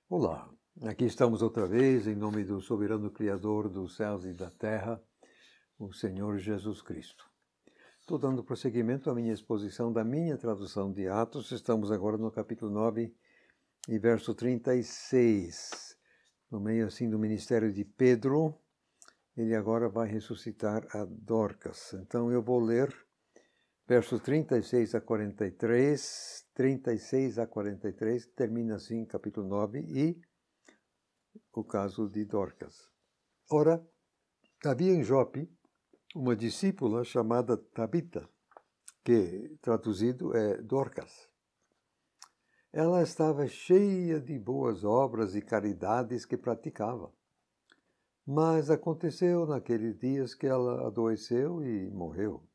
Olá, aqui estamos outra vez em nome do soberano Criador dos céus e da terra, o Senhor Jesus Cristo. Estou dando prosseguimento à minha exposição da minha tradução de Atos. Estamos agora no capítulo 9 e verso 36. No meio assim do ministério de Pedro, ele agora vai ressuscitar a Dorcas. Então eu vou ler versos 36 a 43, 36 a 43, termina assim capítulo 9 e o caso de Dorcas. Ora, havia em Jope uma discípula chamada Tabita, que traduzido é Dorcas. Ela estava cheia de boas obras e caridades que praticava. Mas aconteceu naqueles dias que ela adoeceu e morreu.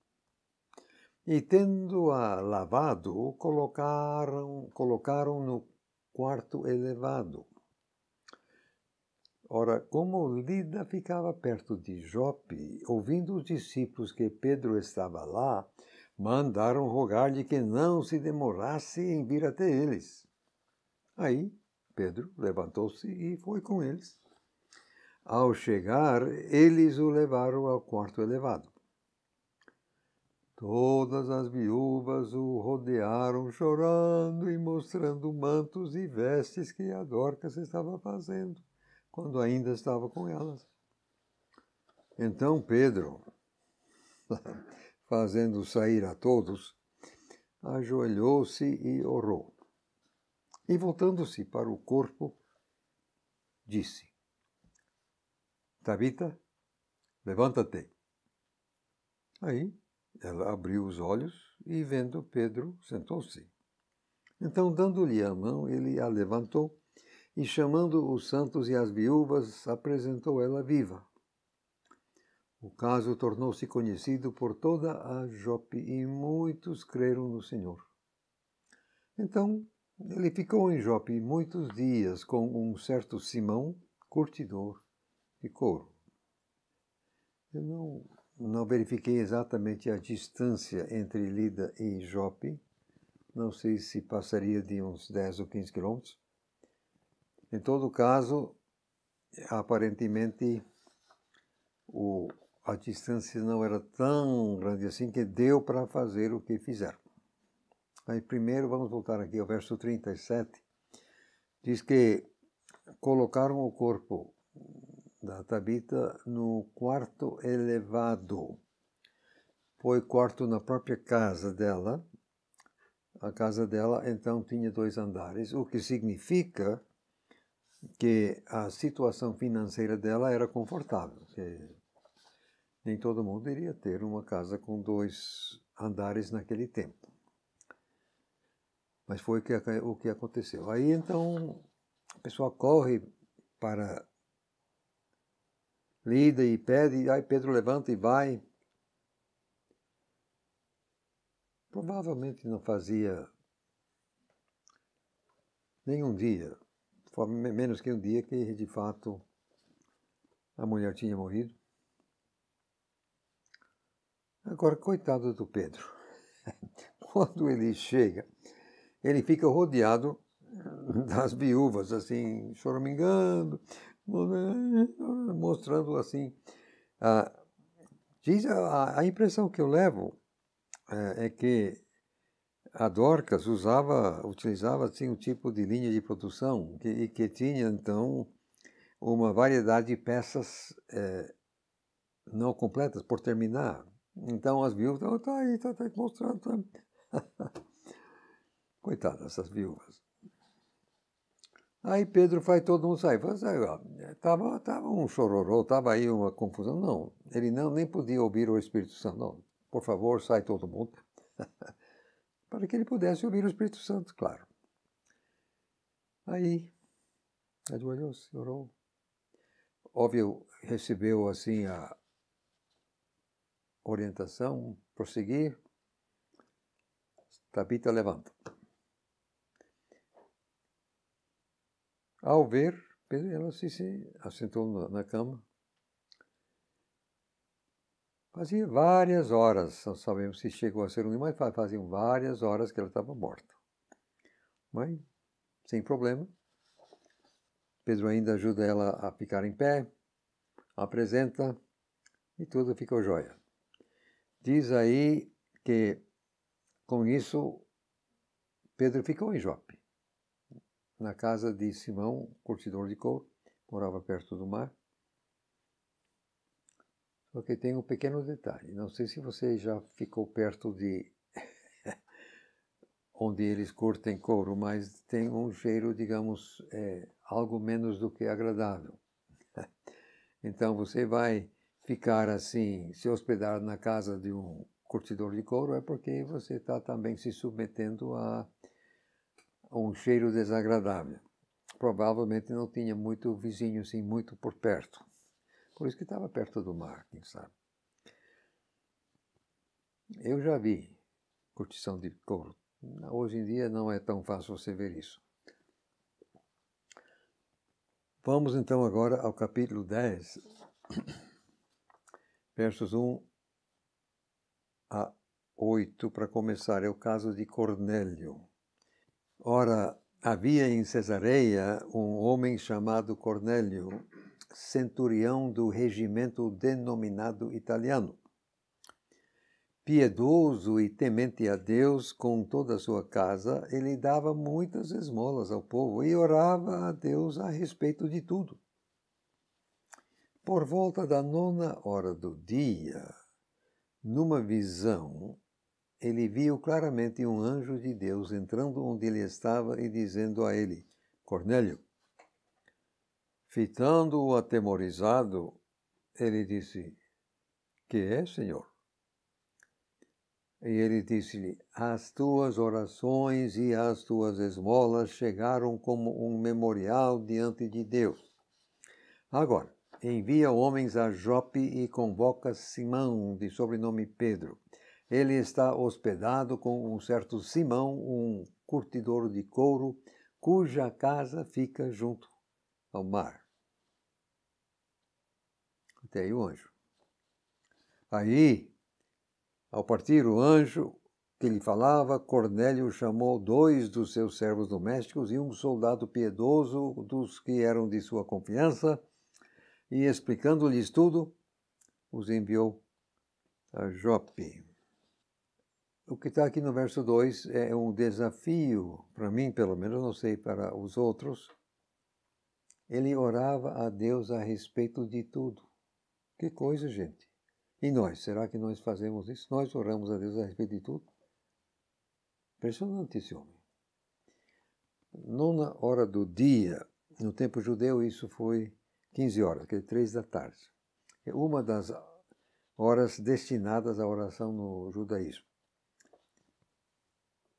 E tendo-a lavado, colocaram no quarto elevado. Ora, como Lida ficava perto de Jope, ouvindo os discípulos que Pedro estava lá, mandaram rogar-lhe que não se demorasse em vir até eles. Aí Pedro levantou-se e foi com eles. Ao chegar, eles o levaram ao quarto elevado. Todas as viúvas o rodearam, chorando e mostrando mantos e vestes que a Dorcas estava fazendo, quando ainda estava com elas. Então Pedro, fazendo sair a todos, ajoelhou-se e orou. E voltando-se para o corpo, disse: Tabita, levanta-te. Aí ela abriu os olhos e, vendo Pedro, sentou-se. Então, dando-lhe a mão, ele a levantou e, chamando os santos e as viúvas, apresentou ela viva. O caso tornou-se conhecido por toda a Jope e muitos creram no Senhor. Então, ele ficou em Jope muitos dias com um certo Simão, curtidor de couro. Eu não verifiquei exatamente a distância entre Lida e Jope. Não sei se passaria de uns 10 ou 15 quilômetros. Em todo caso, aparentemente, a distância não era tão grande assim que deu para fazer o que fizeram. Aí, primeiro, vamos voltar aqui ao verso 37. Diz que colocaram o corpo da Tabita no quarto elevado. Foi quarto na própria casa dela. A casa dela, então, tinha 2 andares, o que significa que a situação financeira dela era confortável. Nem todo mundo iria ter uma casa com 2 andares naquele tempo. Mas foi o que aconteceu. Aí, então, a pessoa corre para Lida e pede, aí Pedro levanta e vai. Provavelmente não fazia nenhum dia, menos que um dia que, de fato, a mulher tinha morrido. Agora, coitado do Pedro. Quando ele chega, ele fica rodeado das viúvas, assim, choramingando, mostrando assim. Diz a impressão que eu levo é que a Dorcas utilizava assim, um tipo de linha de produção que tinha, então, uma variedade de peças não completas por terminar. Então, as viúvas, está aí, está mostrando. Tá. Coitadas dessas viúvas. Aí Pedro faz todo mundo sair. Tava um chororô, tava aí uma confusão. Não, ele nem podia ouvir o Espírito Santo. Não, por favor, sai todo mundo. Para que ele pudesse ouvir o Espírito Santo, claro. Aí, ajoelhou-se, orou. Óbvio, recebeu assim a orientação, prosseguir. Tabita levanta. Ao ver, ela se assentou na cama. Fazia várias horas, não sabemos se chegou a ser um, mas faziam várias horas que ela estava morta. Mas, sem problema, Pedro ainda ajuda ela a ficar em pé, apresenta e tudo ficou jóia. Diz aí que com isso Pedro ficou em Jope, na casa de Simão, curtidor de couro, morava perto do mar. Só que tem um pequeno detalhe, não sei se você já ficou perto de onde eles curtem couro, mas tem um cheiro, digamos, algo menos do que agradável. Então você vai ficar assim, se hospedar na casa de um curtidor de couro, é porque você está também se submetendo a um cheiro desagradável. Provavelmente não tinha muito vizinho, assim, muito por perto. Por isso que estava perto do mar, quem sabe. Eu já vi curtição de couro. Hoje em dia não é tão fácil você ver isso. Vamos então agora ao capítulo 10, versos 1 a 8, para começar. É o caso de Cornélio. Ora, havia em Cesareia um homem chamado Cornélio, centurião do regimento denominado italiano. Piedoso e temente a Deus com toda a sua casa, ele dava muitas esmolas ao povo e orava a Deus a respeito de tudo. Por volta da 9ª do dia, numa visão, ele viu claramente um anjo de Deus entrando onde ele estava e dizendo a ele: Cornélio. Fitando-o atemorizado, ele disse: Que é, Senhor? E ele disse-lhe: As tuas orações e as tuas esmolas chegaram como um memorial diante de Deus. Agora, envia homens a Jope e convoca Simão, de sobrenome Pedro. Ele está hospedado com um certo Simão, um curtidor de couro, cuja casa fica junto ao mar. Até aí o anjo. Aí, ao partir o anjo que lhe falava, Cornélio chamou 2 dos seus servos domésticos e um soldado piedoso dos que eram de sua confiança, e explicando-lhes tudo, os enviou a Jope. O que está aqui no verso 2 é um desafio, para mim pelo menos, não sei para os outros. Ele orava a Deus a respeito de tudo. Que coisa, gente! E nós, será que nós fazemos isso? Nós oramos a Deus a respeito de tudo? Impressionante esse homem. 9ª do dia, no tempo judeu, isso foi 15 horas, que é 3 da tarde. É uma das horas destinadas à oração no judaísmo.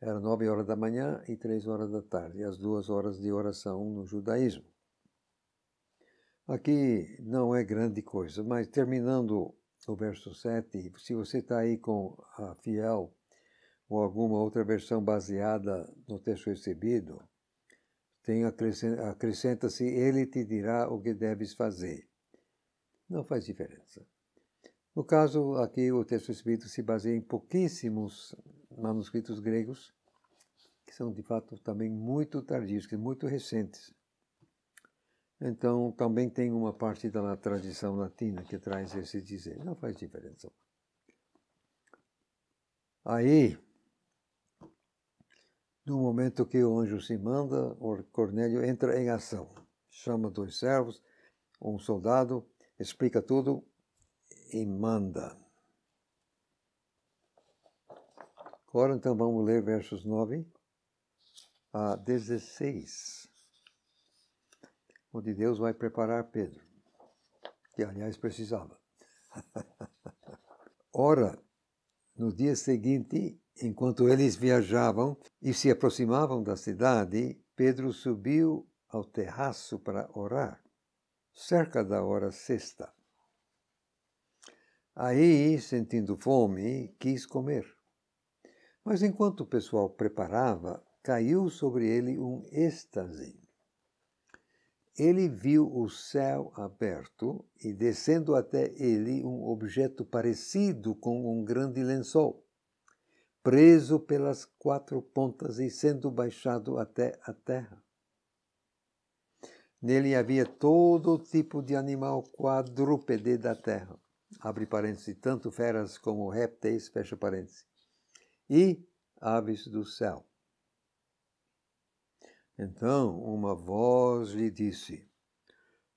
Era 9 horas da manhã e 3 horas da tarde, as 2 horas de oração no judaísmo. Aqui não é grande coisa, mas terminando o verso 7, se você está aí com a Fiel ou alguma outra versão baseada no texto recebido, acrescenta-se, ele te dirá o que deves fazer. Não faz diferença. No caso, aqui o texto recebido se baseia em pouquíssimos manuscritos gregos, que são de fato também muito tardios, muito recentes. Então, também tem uma parte da tradição latina que traz esse dizer. Não faz diferença. Aí, no momento que o anjo se manda, Cornélio entra em ação. Chama 2 servos, um soldado, explica tudo e manda. Agora, então, vamos ler versos 9 a 16. Onde Deus vai preparar Pedro, que, aliás, precisava. Ora, no dia seguinte, enquanto eles viajavam e se aproximavam da cidade, Pedro subiu ao terraço para orar, cerca da hora 6. Aí, sentindo fome, quis comer. Mas enquanto o pessoal preparava, caiu sobre ele um êxtase. Ele viu o céu aberto e, descendo até ele, um objeto parecido com um grande lençol, preso pelas 4 pontas e sendo baixado até a terra. Nele havia todo tipo de animal quadrúpede da terra, abre parênteses, tanto feras como répteis, fecha parênteses, e aves do céu. Então uma voz lhe disse: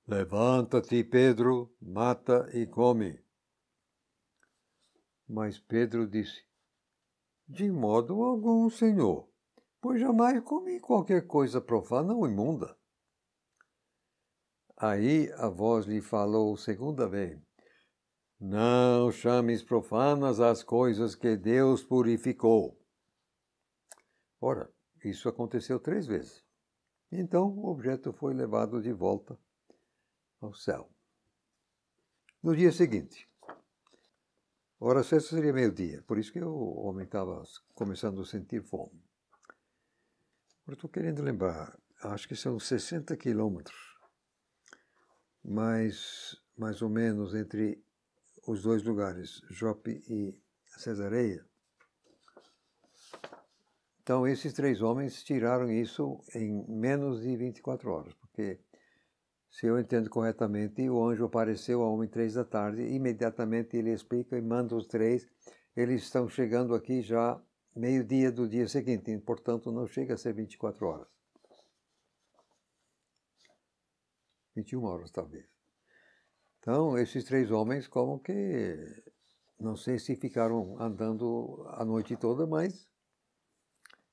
Levanta-te, Pedro, mata e come. Mas Pedro disse: De modo algum, Senhor, pois jamais comi qualquer coisa profana ou imunda. Aí a voz lhe falou segunda vez: Não chames profanas as coisas que Deus purificou. Ora, isso aconteceu 3 vezes. Então o objeto foi levado de volta ao céu. No dia seguinte, a hora certa seria meio-dia, por isso que o homem estava começando a sentir fome. Eu estou querendo lembrar, acho que são 60 quilômetros, mais ou menos entre os 2 lugares, Jope e Cesareia. Então, esses 3 homens tiraram isso em menos de 24 horas, porque, se eu entendo corretamente, o anjo apareceu ao homem 3 da tarde, e imediatamente ele explica e manda os 3, eles estão chegando aqui já meio-dia do dia seguinte, e, portanto, não chega a ser 24 horas. 21 horas, talvez. Então, esses 3 homens, como que, não sei se ficaram andando a noite toda, mas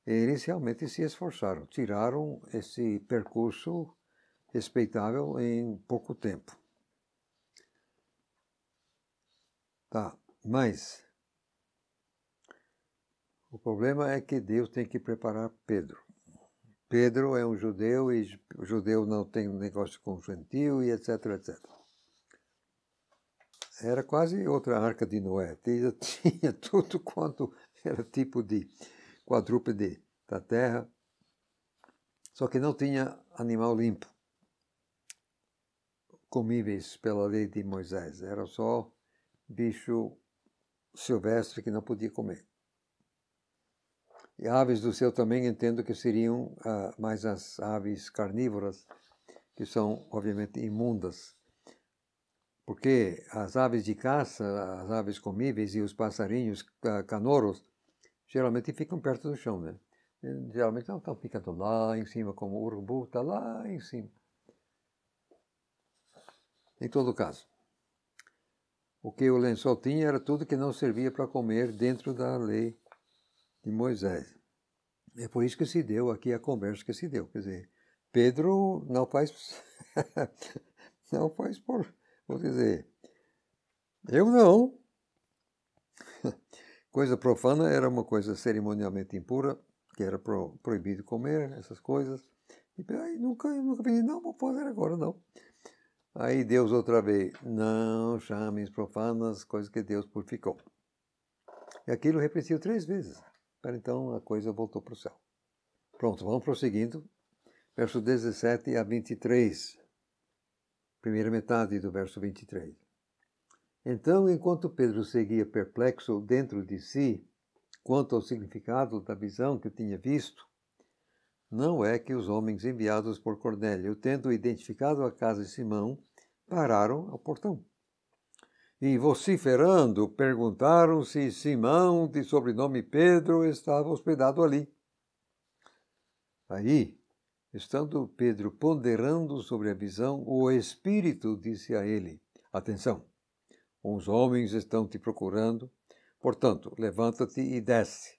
eles realmente se esforçaram, tiraram esse percurso respeitável em pouco tempo. Tá, mas o problema é que Deus tem que preparar Pedro. Pedro é um judeu e o judeu não tem negócio com o gentio e etc, etc. Era quase outra arca de Noé. Tinha tudo quanto era tipo de quadrúpede da terra, só que não tinha animal limpo, comíveis pela lei de Moisés. Era só bicho silvestre que não podia comer. E aves do céu também entendo que seriam mais as aves carnívoras, que são obviamente imundas. Porque as aves de caça, as aves comíveis e os passarinhos canoros, geralmente ficam perto do chão, né? Geralmente não estão ficando lá em cima, como o urubu está lá em cima. Em todo caso, o que o lençol tinha era tudo que não servia para comer dentro da lei de Moisés. É por isso que se deu aqui a conversa que se deu. Quer dizer, Pedro não faz, não faz por, vou dizer, eu não. Coisa profana era uma coisa cerimonialmente impura, que era proibido comer essas coisas. E aí nunca pensei, não, vou fazer agora, não. Aí Deus outra vez, não chames profanas coisas que Deus purificou. E aquilo repetiu 3 vezes. Para então a coisa voltou para o céu. Pronto, vamos prosseguindo. Verso 17 a 23. Primeira metade do verso 23. Então, enquanto Pedro seguia perplexo dentro de si, quanto ao significado da visão que tinha visto, não é que os homens enviados por Cornélio, tendo identificado a casa de Simão, pararam ao portão. E, vociferando, perguntaram se Simão, de sobrenome Pedro, estava hospedado ali. Aí, estando Pedro ponderando sobre a visão, o Espírito disse a ele: Atenção, os homens estão te procurando, portanto, levanta-te e desce,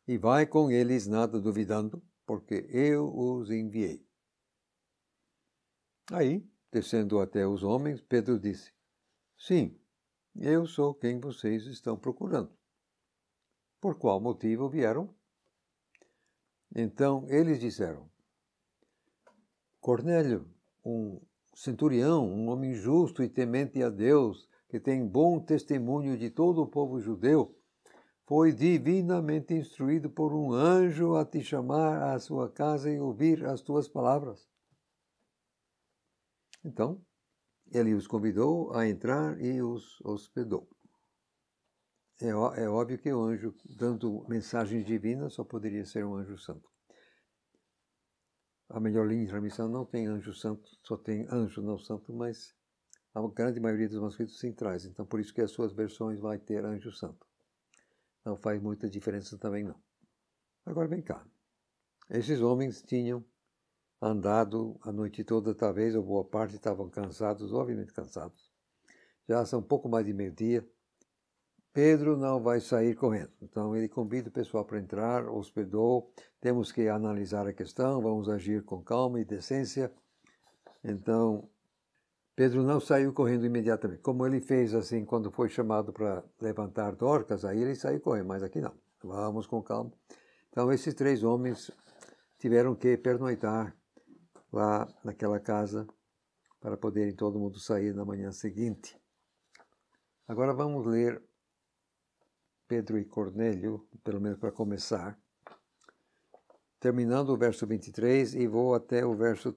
e vai com eles nada duvidando, porque eu os enviei. Aí, descendo até os homens, Pedro disse: Sim, eu sou quem vocês estão procurando. Por qual motivo vieram? Então eles disseram: Cornélio, um centurião, um homem justo e temente a Deus, que tem bom testemunho de todo o povo judeu, foi divinamente instruído por um anjo a te chamar à sua casa e ouvir as tuas palavras. Então, ele os convidou a entrar e os hospedou. É óbvio que o anjo, dando mensagens divinas, só poderia ser um anjo santo. a melhor linha de transmissão não tem anjo santo, só tem anjo não santo, mas a grande maioria dos manuscritos sim traz. Então, por isso que as suas versões vai ter anjo santo. Não faz muita diferença também, não. Agora, vem cá. Esses homens tinham andado a noite toda, talvez, ou boa parte, estavam cansados, obviamente cansados. Já são um pouco mais de meio-dia. Pedro não vai sair correndo. Então, ele convida o pessoal para entrar, hospedou. Temos que analisar a questão, vamos agir com calma e decência. Então, Pedro não saiu correndo imediatamente. Como ele fez assim quando foi chamado para levantar Dorcas, aí ele saiu correndo, mas aqui não. Vamos com calma. Então, esses 3 homens tiveram que pernoitar lá naquela casa para poderem todo mundo sair na manhã seguinte. Agora vamos ler Pedro e Cornélio, pelo menos para começar, terminando o verso 23 e vou até o verso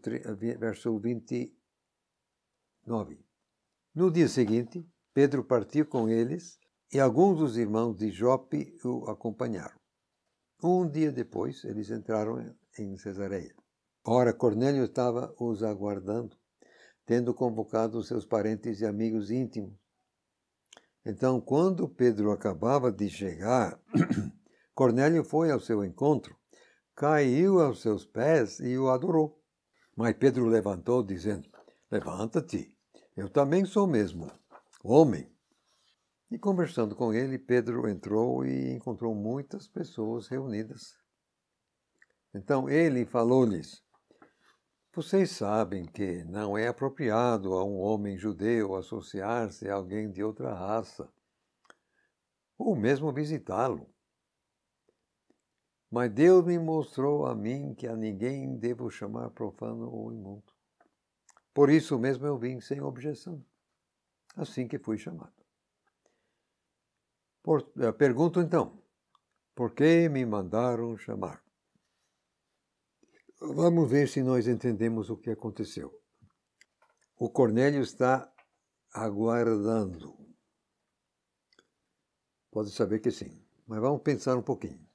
29. No dia seguinte, Pedro partiu com eles e alguns dos irmãos de Jope o acompanharam. Um dia depois, eles entraram em Cesareia. Ora, Cornélio estava os aguardando, tendo convocado os seus parentes e amigos íntimos. Então, quando Pedro acabava de chegar, Cornélio foi ao seu encontro, caiu aos seus pés e o adorou. Mas Pedro levantou, dizendo: Levanta-te, eu também sou mesmo homem. E conversando com ele, Pedro entrou e encontrou muitas pessoas reunidas. Então ele falou-lhes: Vocês sabem que não é apropriado a um homem judeu associar-se a alguém de outra raça, ou mesmo visitá-lo. Mas Deus me mostrou a mim que a ninguém devo chamar profano ou imundo. Por isso mesmo eu vim sem objeção, assim que fui chamado. Pergunto então, por que me mandaram chamar? Vamos ver se nós entendemos o que aconteceu. O Cornélio está aguardando. Pode saber que sim, mas vamos pensar um pouquinho.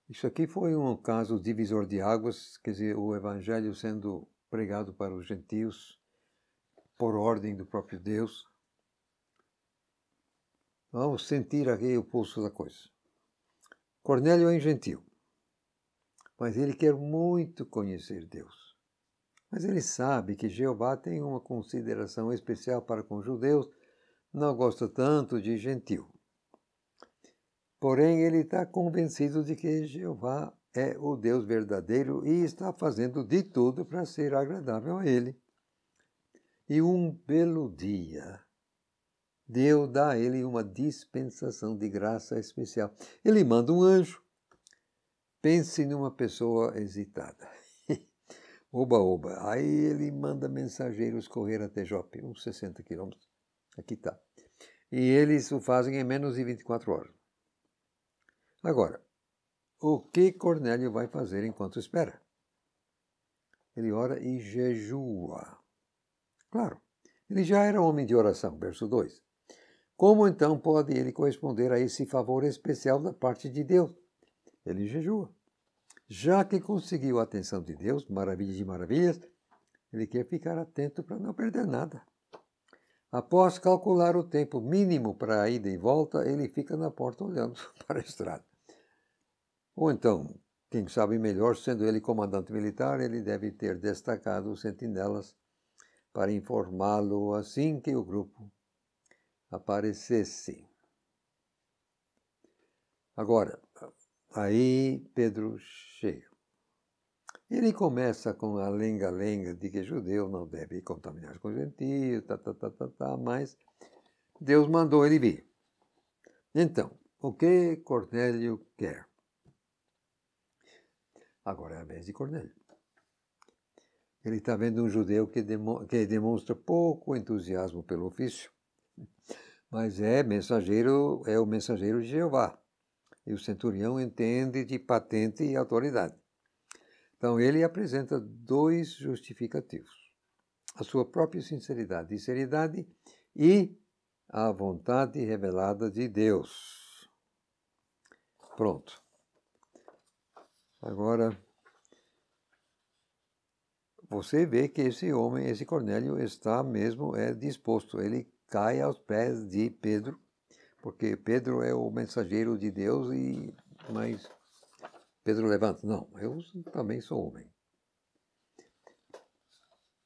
Isso aqui foi um caso divisor de águas, quer dizer, o evangelho sendo pregado para os gentios por ordem do próprio Deus. Vamos sentir aqui o pulso da coisa. Cornélio é gentil, mas ele quer muito conhecer Deus. Mas ele sabe que Jeová tem uma consideração especial para com os judeus, não gosta tanto de gentil. Porém, ele está convencido de que Jeová é o Deus verdadeiro e está fazendo de tudo para ser agradável a ele. E um belo dia, Deus dá a ele uma dispensação de graça especial. Ele manda um anjo. Pense numa pessoa hesitada. Oba, oba. Aí ele manda mensageiros correr até Jope, uns 60 quilômetros. Aqui está. E eles o fazem em menos de 24 horas. Agora, o que Cornélio vai fazer enquanto espera? Ele ora e jejua. Claro, ele já era homem de oração, verso 2. Como então pode ele corresponder a esse favor especial da parte de Deus? Ele jejua. Já que conseguiu a atenção de Deus, maravilha de maravilhas, ele quer ficar atento para não perder nada. Após calcular o tempo mínimo para a ida e volta, ele fica na porta olhando para a estrada. Ou então, quem sabe melhor, sendo ele comandante militar, ele deve ter destacado os sentinelas para informá-lo assim que o grupo aparecesse. Agora, aí Pedro chega. Ele começa com a lenga-lenga de que judeu não deve contaminar com gentio, mas Deus mandou ele vir. Então, o que Cornélio quer? Agora é a vez de Cornélio. Ele está vendo um judeu que demonstra pouco entusiasmo pelo ofício, mas é o mensageiro de Jeová. E o centurião entende de patente e autoridade. Então ele apresenta 2 justificativos: a sua própria sinceridade e seriedade e a vontade revelada de Deus. Pronto. Agora, você vê que esse homem, esse Cornélio, está mesmo disposto. Ele cai aos pés de Pedro, porque Pedro é o mensageiro de Deus, mas Pedro levanta. Não, eu também sou homem.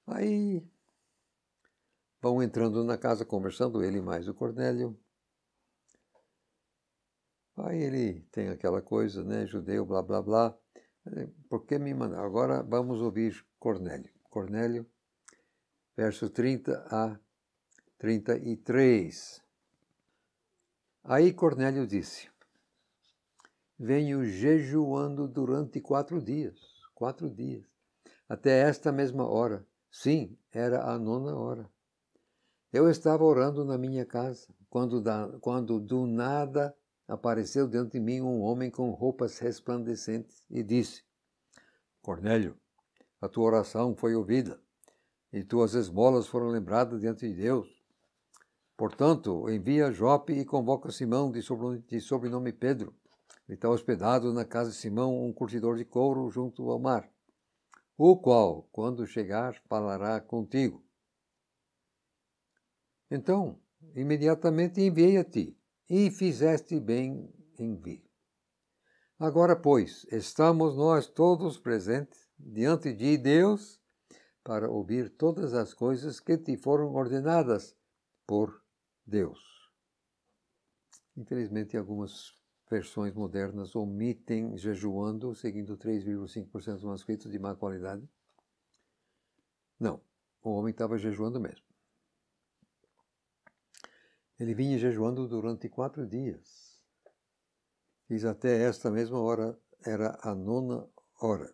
Aí vão entrando na casa, conversando, ele mais o Cornélio. Aí ele tem aquela coisa, né, judeu, blá, blá, blá. Por que me mandar? Agora vamos ouvir Cornélio. Cornélio, verso 30 a 33. Aí Cornélio disse: venho jejuando durante 4 dias. 4 dias. Até esta mesma hora. Sim, era a 9ª hora. Eu estava orando na minha casa, quando do nada apareceu diante de mim um homem com roupas resplandecentes e disse: Cornélio, a tua oração foi ouvida e tuas esmolas foram lembradas diante de Deus. Portanto, envia a Jope e convoca Simão, de sobrenome Pedro. Ele está hospedado na casa de Simão, um curtidor de couro junto ao mar, o qual, quando chegar, falará contigo. Então, imediatamente enviei a ti, e fizeste bem em vir. Agora, pois, estamos nós todos presentes diante de Deus para ouvir todas as coisas que te foram ordenadas por Deus. Infelizmente, algumas versões modernas omitem jejuando, seguindo 3,5% dos manuscritos de má qualidade. Não, o homem estava jejuando mesmo. Ele vinha jejuando durante 4 dias. Diz até esta mesma hora, era a 9ª hora.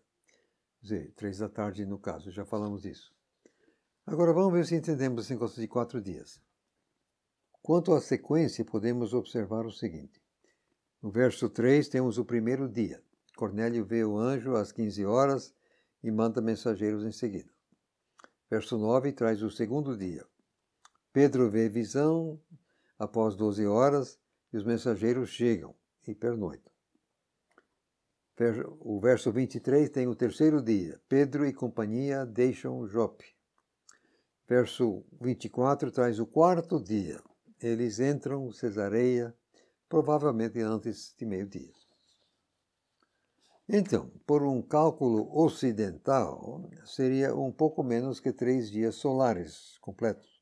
Quer dizer, 3 da tarde no caso, já falamos disso. Agora vamos ver se entendemos esse negócio de 4 dias. Quanto à sequência, podemos observar o seguinte. No verso 3 temos o primeiro dia. Cornélio vê o anjo às 15 horas e manda mensageiros em seguida. Verso 9 traz o segundo dia. Pedro vê visão após 12 horas e os mensageiros chegam e pernoitam. O verso 23 tem o terceiro dia. Pedro e companhia deixam Jope. Verso 24 traz o quarto dia. Eles entram em Cesareia, provavelmente antes de meio-dia. Então, por um cálculo ocidental, seria um pouco menos que 3 dias solares completos.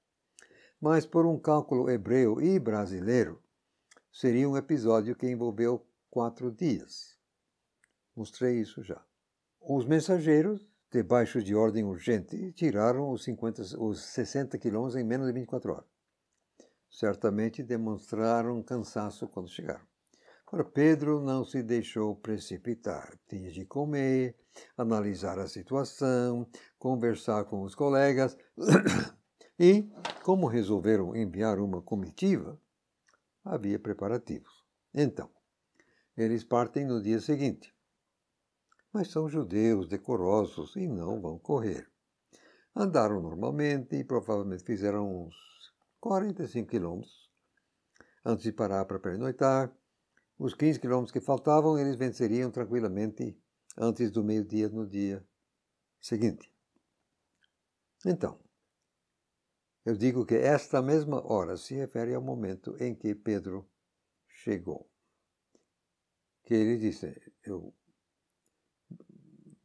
Mas por um cálculo hebreu e brasileiro, seria um episódio que envolveu 4 dias. Mostrei isso já. Os mensageiros, debaixo de ordem urgente, tiraram os 60 quilômetros em menos de 24 horas. Certamente demonstraram cansaço quando chegaram. Agora, Pedro não se deixou precipitar. Tinha de comer, analisar a situação, conversar com os colegas e, como resolveram enviar uma comitiva, havia preparativos. Então, eles partem no dia seguinte. Mas são judeus decorosos e não vão correr. Andaram normalmente e provavelmente fizeram uns 45 quilômetros antes de parar para pernoitar. Os 15 quilômetros que faltavam, eles venceriam tranquilamente antes do meio-dia no dia seguinte. Então, eu digo que esta mesma hora se refere ao momento em que Pedro chegou. Que ele disse,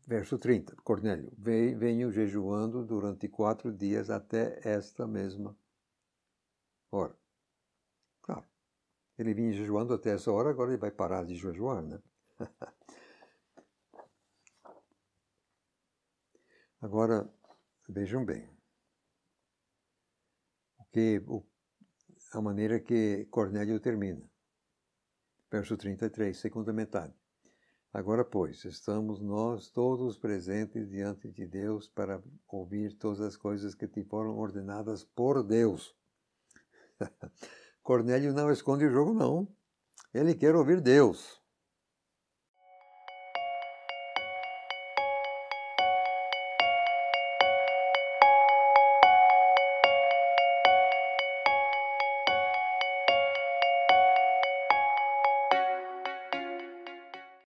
verso 30, Cornélio, venho jejuando durante 4 dias até esta mesma hora. Claro, ele vinha jejuando até essa hora, agora ele vai parar de jejuar, né? Agora, vejam bem. A maneira que Cornélio termina. Verso 33, segunda metade. Agora, pois, estamos nós todos presentes diante de Deus para ouvir todas as coisas que te foram ordenadas por Deus. Cornélio não esconde o jogo, não. Ele quer ouvir Deus.